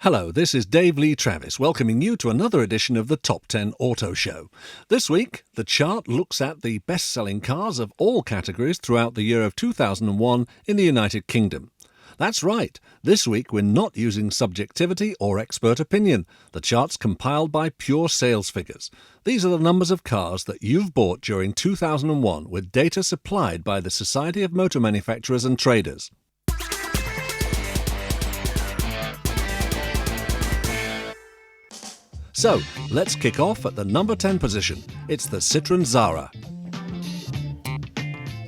Hello, this is Dave Lee Travis welcoming you to another edition of the Top 10 Auto Show. This week, the chart looks at the best-selling cars of all categories throughout the year of 2001 in the United Kingdom. That's right, this week we're not using subjectivity or expert opinion. The chart's compiled by pure sales figures. These are the numbers of cars that you've bought during 2001 with data supplied by the Society of Motor Manufacturers and Traders. So, let's kick off at the number 10 position. It's the Citroen Xsara.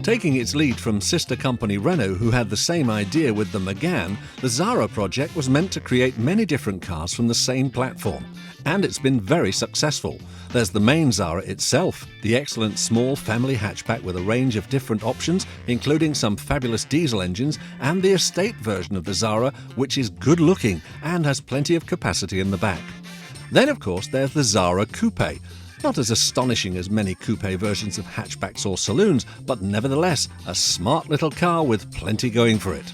Taking its lead from sister company Renault, who had the same idea with the Megane, the Xsara project was meant to create many different cars from the same platform. And it's been very successful. There's the main Xsara itself, the excellent small family hatchback with a range of different options, including some fabulous diesel engines, and the estate version of the Xsara, which is good looking and has plenty of capacity in the back. Then, of course, there's the Xsara Coupe. Not as astonishing as many coupe versions of hatchbacks or saloons, but nevertheless a smart little car with plenty going for it.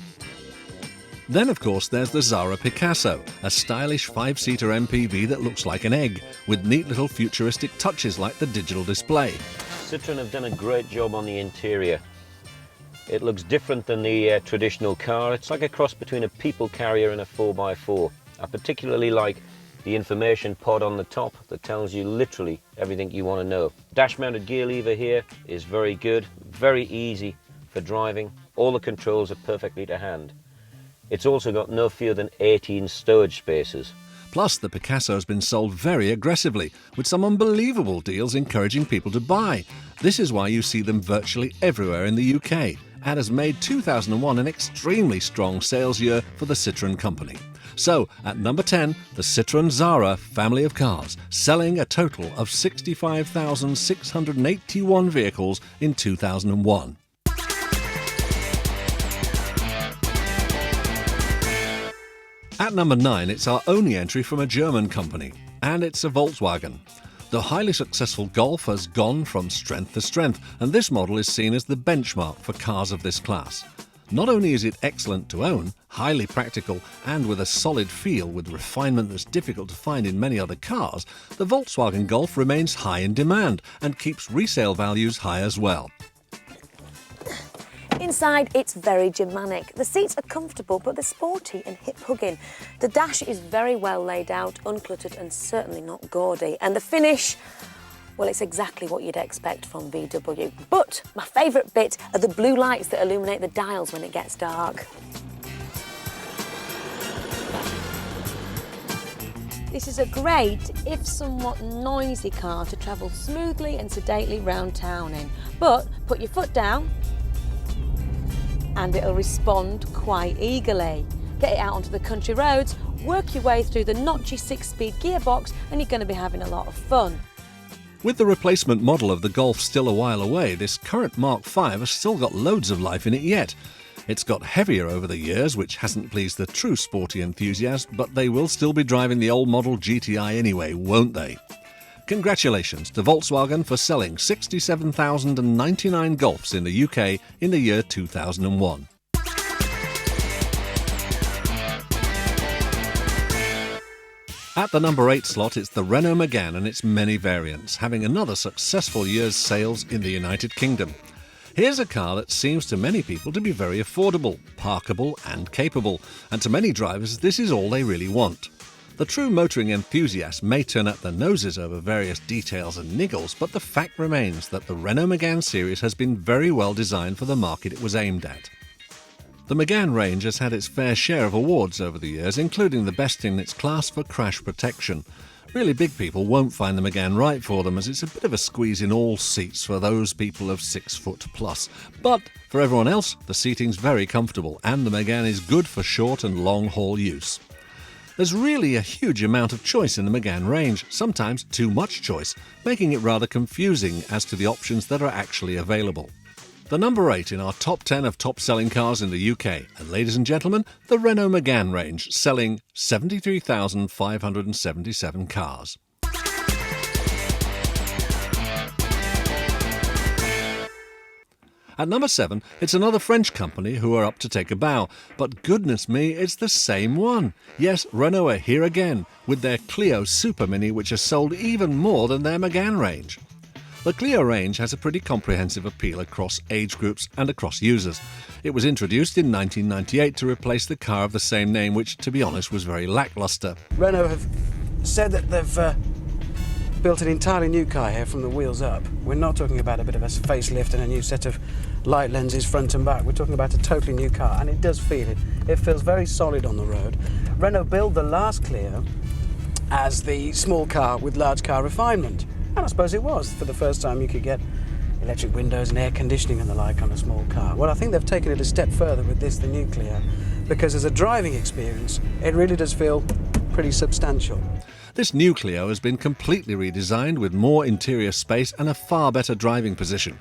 Then, of course, there's the Xsara Picasso, a stylish 5-seater MPV that looks like an egg, with neat little futuristic touches like the digital display. Citroen have done a great job on the interior. It looks different than the traditional car. It's like a cross between a people carrier and a 4x4. I particularly like the information pod on the top that tells you literally everything you want to know. Dash-mounted gear lever here is very good, very easy for driving. All the controls are perfectly to hand. It's also got no fewer than 18 stowage spaces. Plus, the Picasso has been sold very aggressively, with some unbelievable deals encouraging people to buy. This is why you see them virtually everywhere in the UK, and has made 2001 an extremely strong sales year for the Citroen company. So, at number 10, the Citroen Xsara family of cars, selling a total of 65,681 vehicles in 2001. At number 9, it's our only entry from a German company, and it's a Volkswagen. The highly successful Golf has gone from strength to strength, and this model is seen as the benchmark for cars of this class. Not only is it excellent to own, highly practical, and with a solid feel with refinement that's difficult to find in many other cars, the Volkswagen Golf remains high in demand and keeps resale values high as well. Inside, it's very Germanic. The seats are comfortable, but they're sporty and hip-hugging. The dash is very well laid out, uncluttered, and certainly not gaudy. And the finish, well, it's exactly what you'd expect from VW. But my favourite bit are the blue lights that illuminate the dials when it gets dark. This is a great, if somewhat noisy car to travel smoothly and sedately round town in. But put your foot down and it'll respond quite eagerly. Get it out onto the country roads, work your way through the notchy 6-speed gearbox, and you're going to be having a lot of fun. With the replacement model of the Golf still a while away, this current Mark V has still got loads of life in it yet. It's got heavier over the years, which hasn't pleased the true sporty enthusiast, but they will still be driving the old model GTI anyway, won't they? Congratulations to Volkswagen for selling 67,099 Golfs in the UK in the year 2001. At the number 8 slot, it's the Renault Megane and its many variants, having another successful year's sales in the United Kingdom. Here's a car that seems to many people to be very affordable, parkable and capable, and to many drivers this is all they really want. The true motoring enthusiast may turn up their noses over various details and niggles, but the fact remains that the Renault Megane series has been very well designed for the market it was aimed at. The Megane range has had its fair share of awards over the years, including the best in its class for crash protection. Really big people won't find the Megane right for them, as it's a bit of a squeeze in all seats for those people of 6 foot plus. But for everyone else, the seating's very comfortable, and the Megane is good for short and long haul use. There's really a huge amount of choice in the Megane range, sometimes too much choice, making it rather confusing as to the options that are actually available. The number 8 in our top 10 of top-selling cars in the UK, and ladies and gentlemen, the Renault Megane range, selling 73,577 cars. At number 7, it's another French company who are up to take a bow. But goodness me, it's the same one. Yes, Renault are here again, with their Clio Super Mini, which has sold even more than their Megane range. The Clio range has a pretty comprehensive appeal across age groups and across users. It was introduced in 1998 to replace the car of the same name, which, to be honest, was very lacklustre. Renault have said that they've built an entirely new car here from the wheels up. We're not talking about a bit of a facelift and a new set of light lenses front and back. We're talking about a totally new car, and it does feel it. It feels very solid on the road. Renault built the last Clio as the small car with large car refinement. And I suppose it was. For the first time you could get electric windows and air conditioning and the like on a small car. Well, I think they've taken it a step further with this, the new Clio, because as a driving experience, it really does feel pretty substantial. This new Clio has been completely redesigned with more interior space and a far better driving position.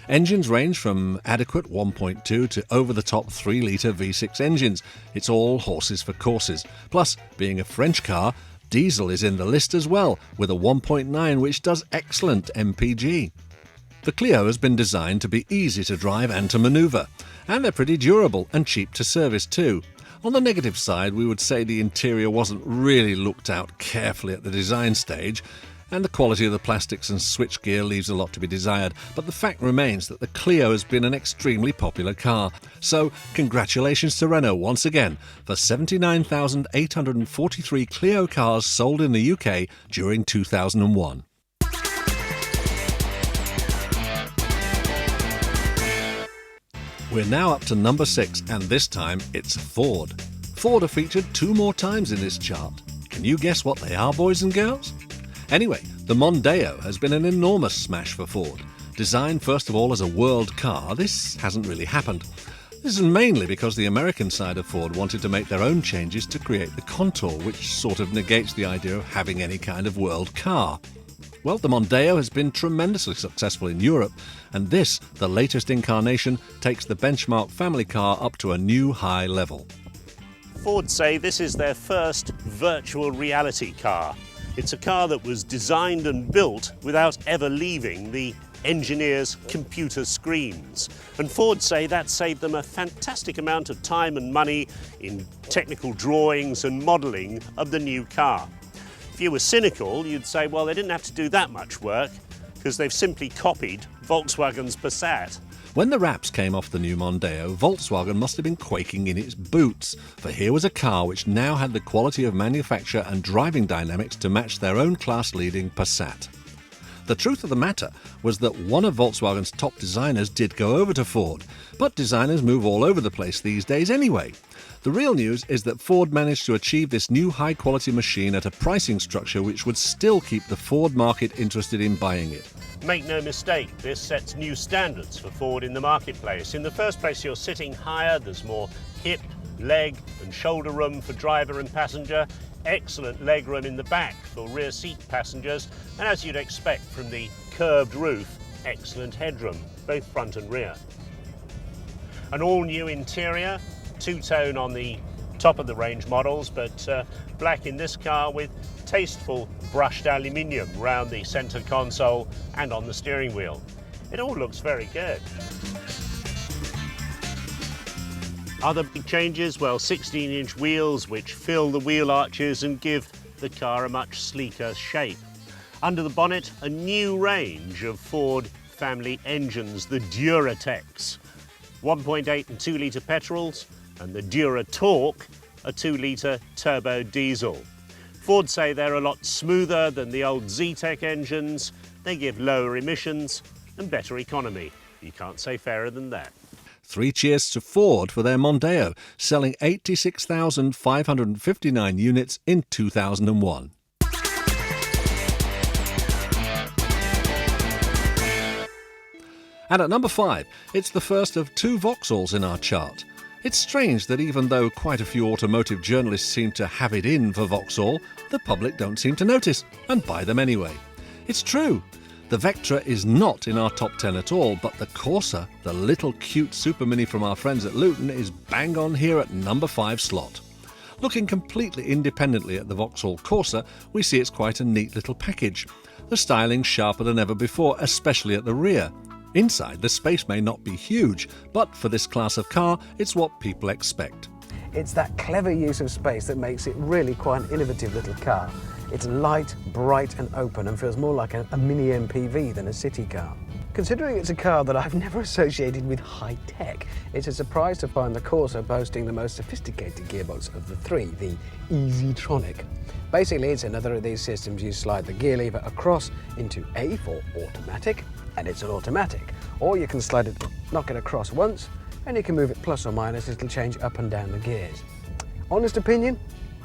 Engines range from adequate 1.2 to over-the-top 3-litre V6 engines. It's all horses for courses. Plus, being a French car, diesel is in the list as well, with a 1.9 which does excellent MPG. The Clio has been designed to be easy to drive and to manoeuvre, and they're pretty durable and cheap to service too. On the negative side, we would say the interior wasn't really looked out carefully at the design stage, and the quality of the plastics and switchgear leaves a lot to be desired, but the fact remains that the Clio has been an extremely popular car. So, congratulations to Renault once again for 79,843 Clio cars sold in the UK during 2001. We're now up to number 6, and this time it's Ford. Ford are featured 2 more times in this chart. Can you guess what they are, boys and girls? Anyway, the Mondeo has been an enormous smash for Ford. Designed first of all as a world car, this hasn't really happened. This is mainly because the American side of Ford wanted to make their own changes to create the Contour, which sort of negates the idea of having any kind of world car. Well, the Mondeo has been tremendously successful in Europe, and this, the latest incarnation, takes the benchmark family car up to a new high level. Ford say this is their first virtual reality car. It's a car that was designed and built without ever leaving the engineer's computer screens. And Ford say that saved them a fantastic amount of time and money in technical drawings and modelling of the new car. If you were cynical, you'd say, well, they didn't have to do that much work because they've simply copied Volkswagen's Passat. When the wraps came off the new Mondeo, Volkswagen must have been quaking in its boots, for here was a car which now had the quality of manufacture and driving dynamics to match their own class-leading Passat. The truth of the matter was that one of Volkswagen's top designers did go over to Ford, but designers move all over the place these days anyway. The real news is that Ford managed to achieve this new high-quality machine at a pricing structure which would still keep the Ford market interested in buying it. Make no mistake, this sets new standards for Ford in the marketplace. In the first place, you're sitting higher, there's more hip, leg and shoulder room for driver and passenger, excellent leg room in the back for rear seat passengers, and as you'd expect from the curved roof, excellent headroom, both front and rear. An all-new interior, two-tone on the top of the range models, but black in this car with tasteful brushed aluminium round the centre console and on the steering wheel. It all looks very good. Other big changes, well, 16-inch wheels which fill the wheel arches and give the car a much sleeker shape. Under the bonnet, a new range of Ford family engines, the Duratex. 1.8 and 2 litre petrols, and the Duratorque, a 2 litre turbo diesel. Ford say they're a lot smoother than the old Zetec engines, they give lower emissions and better economy. You can't say fairer than that. 3 cheers to Ford for their Mondeo, selling 86,559 units in 2001. And at number 5, it's the first of 2 Vauxhalls in our chart. It's strange that even though quite a few automotive journalists seem to have it in for Vauxhall, the public don't seem to notice and buy them anyway. It's true. The Vectra is not in our top 10 at all, but the Corsa, the little cute super mini from our friends at Luton, is bang on here at number 5 slot. Looking completely independently at the Vauxhall Corsa, we see it's quite a neat little package. The styling's sharper than ever before, especially at the rear. Inside, the space may not be huge, but for this class of car, it's what people expect. It's that clever use of space that makes it really quite an innovative little car. It's light, bright and open and feels more like a mini MPV than a city car. Considering it's a car that I've never associated with high tech, it's a surprise to find the Corsa boasting the most sophisticated gearbox of the three, the Easytronic. Basically, it's another of these systems you slide the gear lever across into A for automatic, and it's an automatic. Or you can slide it, knock it across once, and you can move it plus or minus, it'll change up and down the gears. Honest opinion?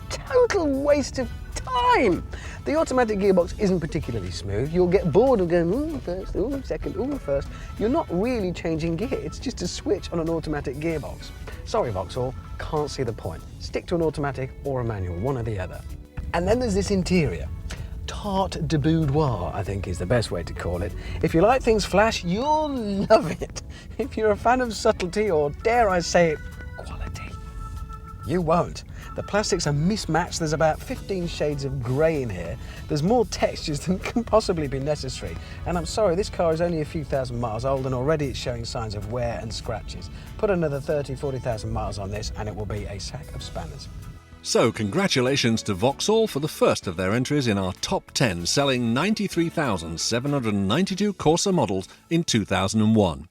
Total waste of time! The automatic gearbox isn't particularly smooth. You'll get bored of going, ooh, first, ooh, second, ooh, first. You're not really changing gear, it's just a switch on an automatic gearbox. Sorry, Vauxhall, can't see the point. Stick to an automatic or a manual, one or the other. And then there's this interior. Tarte de boudoir, I think is the best way to call it. If you like things flash, you'll love it. If you're a fan of subtlety, or dare I say it, quality, you won't. The plastics are mismatched, there's about 15 shades of grey in here. There's more textures than can possibly be necessary. And I'm sorry, this car is only a few thousand miles old and already it's showing signs of wear and scratches. Put another 40,000 miles on this and it will be a sack of spanners. So congratulations to Vauxhall for the first of their entries in our top 10, selling 93,792 Corsa models in 2001.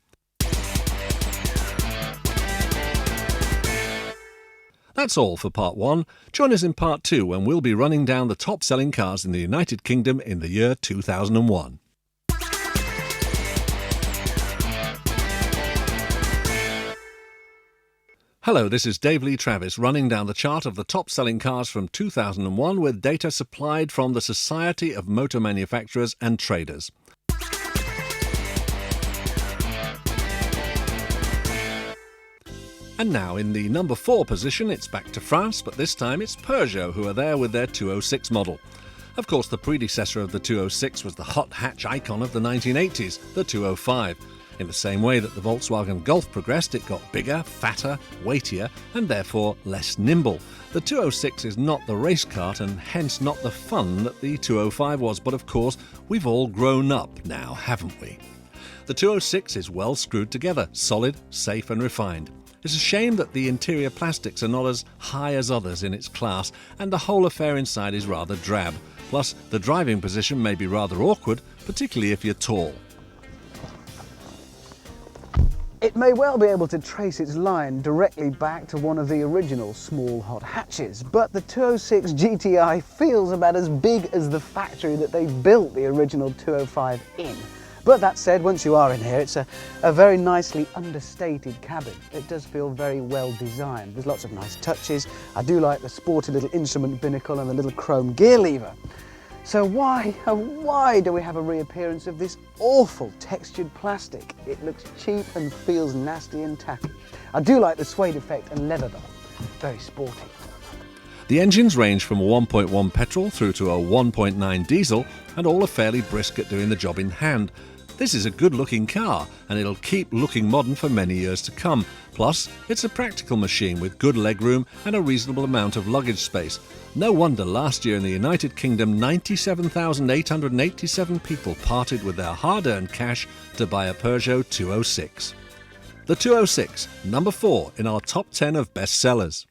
That's all for part 1. Join us in part 2 when we'll be running down the top selling cars in the United Kingdom in the year 2001. Hello, this is Dave Lee Travis running down the chart of the top-selling cars from 2001 with data supplied from the Society of Motor Manufacturers and Traders. And now in the number 4 position, it's back to France, but this time it's Peugeot who are there with their 206 model. Of course, the predecessor of the 206 was the hot hatch icon of the 1980s, the 205. In the same way that the Volkswagen Golf progressed, it got bigger, fatter, weightier, and therefore less nimble. The 206 is not the race kart and hence not the fun that the 205 was, but of course, we've all grown up now, haven't we? The 206 is well screwed together, solid, safe and refined. It's a shame that the interior plastics are not as high as others in its class, and the whole affair inside is rather drab. Plus, the driving position may be rather awkward, particularly if you're tall. It may well be able to trace its line directly back to one of the original small hot hatches, but the 206 GTI feels about as big as the factory that they built the original 205 in. But that said, once you are in here, it's a very nicely understated cabin. It does feel very well designed. There's lots of nice touches. I do like the sporty little instrument binnacle and the little chrome gear lever. So why do we have a reappearance of this awful textured plastic? It looks cheap and feels nasty and tacky. I do like the suede effect and leather though, very sporty. The engines range from a 1.1 petrol through to a 1.9 diesel, and all are fairly brisk at doing the job in hand. This is a good-looking car, and it'll keep looking modern for many years to come. Plus, it's a practical machine with good legroom and a reasonable amount of luggage space. No wonder last year in the United Kingdom, 97,887 people parted with their hard-earned cash to buy a Peugeot 206. The 206, number 4 in our top 10 of best sellers.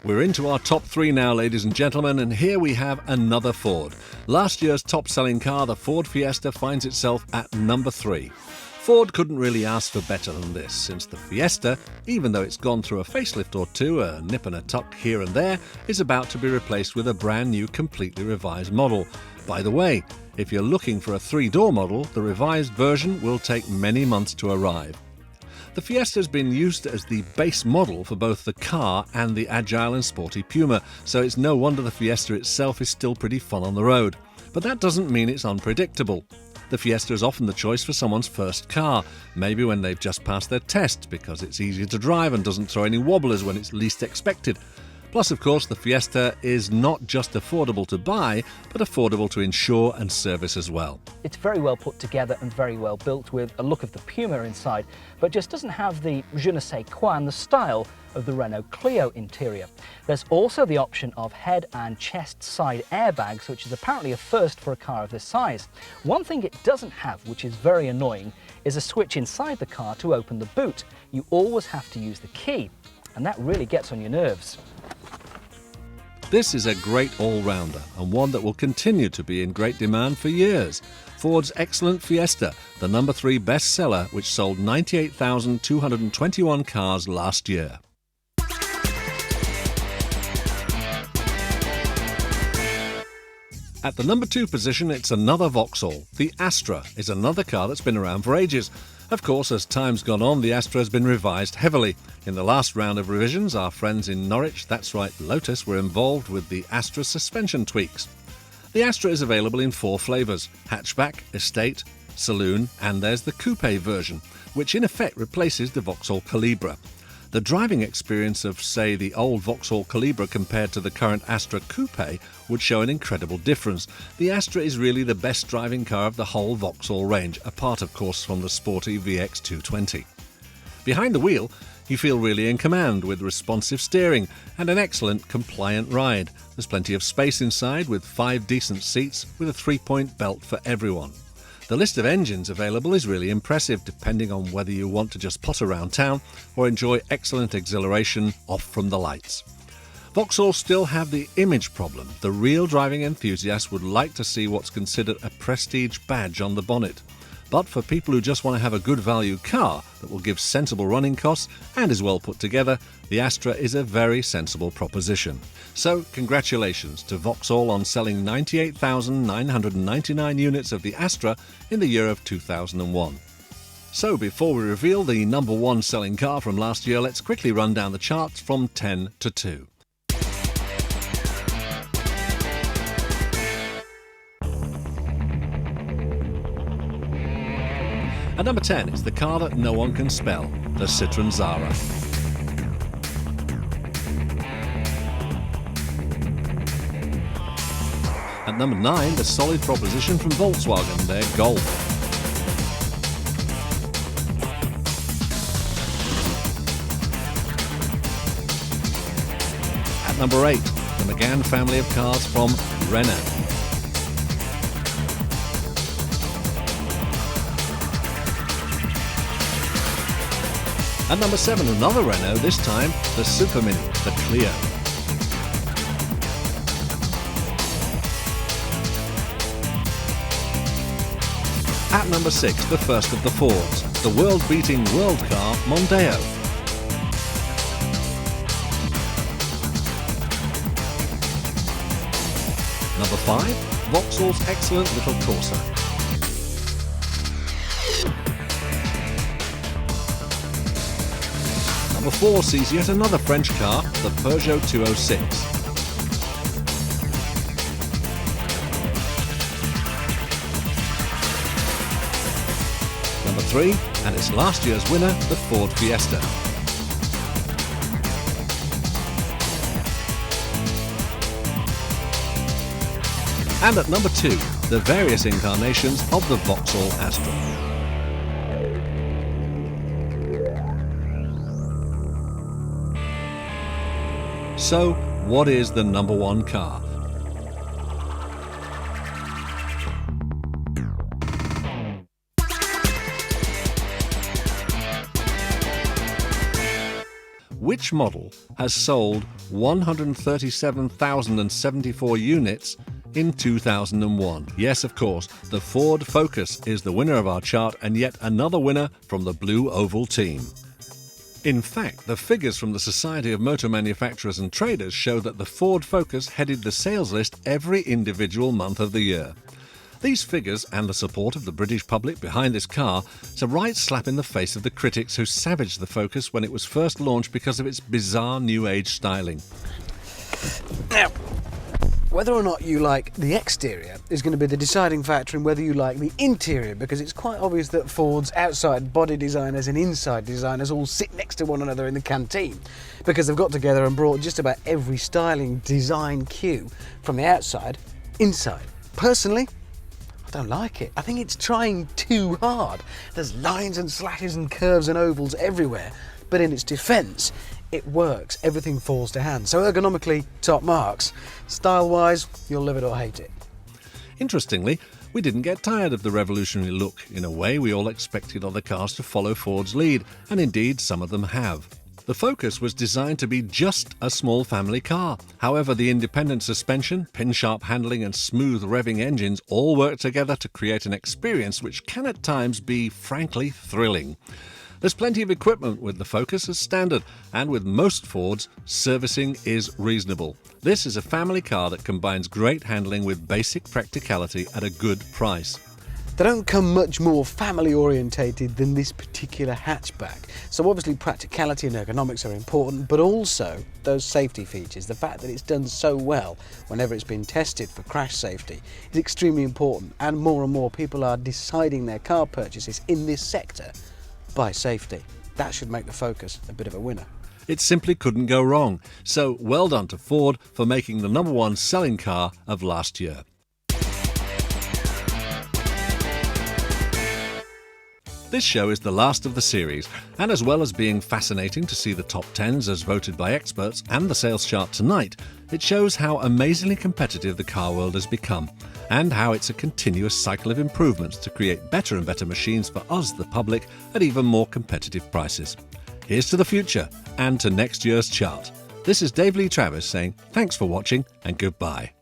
We're into our top 3 now, ladies and gentlemen, and here we have another Ford. Last year's top-selling car, the Ford Fiesta, finds itself at number 3. Ford couldn't really ask for better than this, since the Fiesta, even though it's gone through a facelift or two, a nip and a tuck here and there, is about to be replaced with a brand new, completely revised model. By the way, if you're looking for a 3-door model, the revised version will take many months to arrive. The Fiesta has been used as the base model for both the car and the agile and sporty Puma, so it's no wonder the Fiesta itself is still pretty fun on the road. But that doesn't mean it's unpredictable. The Fiesta is often the choice for someone's first car, maybe when they've just passed their test, because it's easier to drive and doesn't throw any wobblers when it's least expected. Plus, of course, the Fiesta is not just affordable to buy, but affordable to insure and service as well. It's very well put together and very well built, with a look of the Puma inside, but just doesn't have the je ne sais quoi and the style of the Renault Clio interior. There's also the option of head and chest side airbags, which is apparently a first for a car of this size. One thing it doesn't have, which is very annoying, is a switch inside the car to open the boot. You always have to use the key, and that really gets on your nerves. This is a great all-rounder, and one that will continue to be in great demand for years. Ford's excellent Fiesta, the number 3 bestseller, which sold 98,221 cars last year. At the number 2 position, it's another Vauxhall. The Astra is another car that's been around for ages. Of course, as time's gone on, the Astra has been revised heavily. In the last round of revisions, our friends in Norwich, that's right, Lotus, were involved with the Astra suspension tweaks. The Astra is available in 4 flavours: hatchback, estate, saloon, and there's the coupe version, which in effect replaces the Vauxhall Calibra. The driving experience of, say, the old Vauxhall Calibra compared to the current Astra Coupe would show an incredible difference. The Astra is really the best driving car of the whole Vauxhall range, apart of course from the sporty VX220. Behind the wheel, you feel really in command with responsive steering and an excellent compliant ride. There's plenty of space inside with 5 decent seats with a 3-point belt for everyone. The list of engines available is really impressive, depending on whether you want to just pot around town or enjoy excellent exhilaration off from the lights. Vauxhall still have the image problem. The real driving enthusiast would like to see what's considered a prestige badge on the bonnet. But for people who just want to have a good value car that will give sensible running costs and is well put together, the Astra is a very sensible proposition. So congratulations to Vauxhall on selling 98,999 units of the Astra in the year of 2001. So before we reveal the number 1 selling car from last year, let's quickly run down the charts from 10 to 2. At number 10 is the car that no one can spell, the Citroen Xsara. At number 9, the solid proposition from Volkswagen, their Golf. At number 8, the Megane family of cars from Renault. At number 7, another Renault, this time the Super Mini, the Clio. At number 6, the first of the Fords, the world-beating world car Mondeo. Number 5, Vauxhall's excellent little Corsa. Number 4 sees yet another French car, the Peugeot 206. Number 3, and it's last year's winner, the Ford Fiesta. And at number 2, the various incarnations of the Vauxhall Astra. So, what is the number 1 car? Which model has sold 137,074 units in 2001? Yes, of course, the Ford Focus is the winner of our chart, and yet another winner from the Blue Oval team. In fact, the figures from the Society of Motor Manufacturers and Traders show that the Ford Focus headed the sales list every individual month of the year. These figures and the support of the British public behind this car is a right slap in the face of the critics who savaged the Focus when it was first launched because of its bizarre new age styling. Now, Whether or not you like the exterior is going to be the deciding factor in whether you like the interior, because it's quite obvious that Ford's outside body designers and inside designers all sit next to one another in the canteen, because they've got together and brought just about every styling design cue from the outside inside. Personally, I don't like it. I think it's trying too hard. There's lines and slashes and curves and ovals everywhere, but in its defence, it works. Everything falls to hand. So ergonomically, top marks. Style-wise, you'll love it or hate it. Interestingly, we didn't get tired of the revolutionary look. In a way, we all expected other cars to follow Ford's lead, and indeed some of them have. The Focus was designed to be just a small family car. However, the independent suspension, pin-sharp handling and smooth revving engines all work together to create an experience which can at times be frankly thrilling. There's plenty of equipment with the Focus as standard, and with most Fords, servicing is reasonable. This is a family car that combines great handling with basic practicality at a good price. They don't come much more family orientated than this particular hatchback. So obviously practicality and ergonomics are important, but also those safety features. The fact that it's done so well whenever it's been tested for crash safety is extremely important, and more people are deciding their car purchases in this sector by safety. That should make the Focus a bit of a winner. It simply couldn't go wrong. So well done to Ford for making the #1 selling car of last year. This show is the last of the series, and as well as being fascinating to see the top 10s as voted by experts and the sales chart tonight, it shows how amazingly competitive the car world has become, and how it's a continuous cycle of improvements to create better and better machines for us, the public, at even more competitive prices. Here's to the future, and to next year's chart. This is Dave Lee Travis saying thanks for watching and goodbye.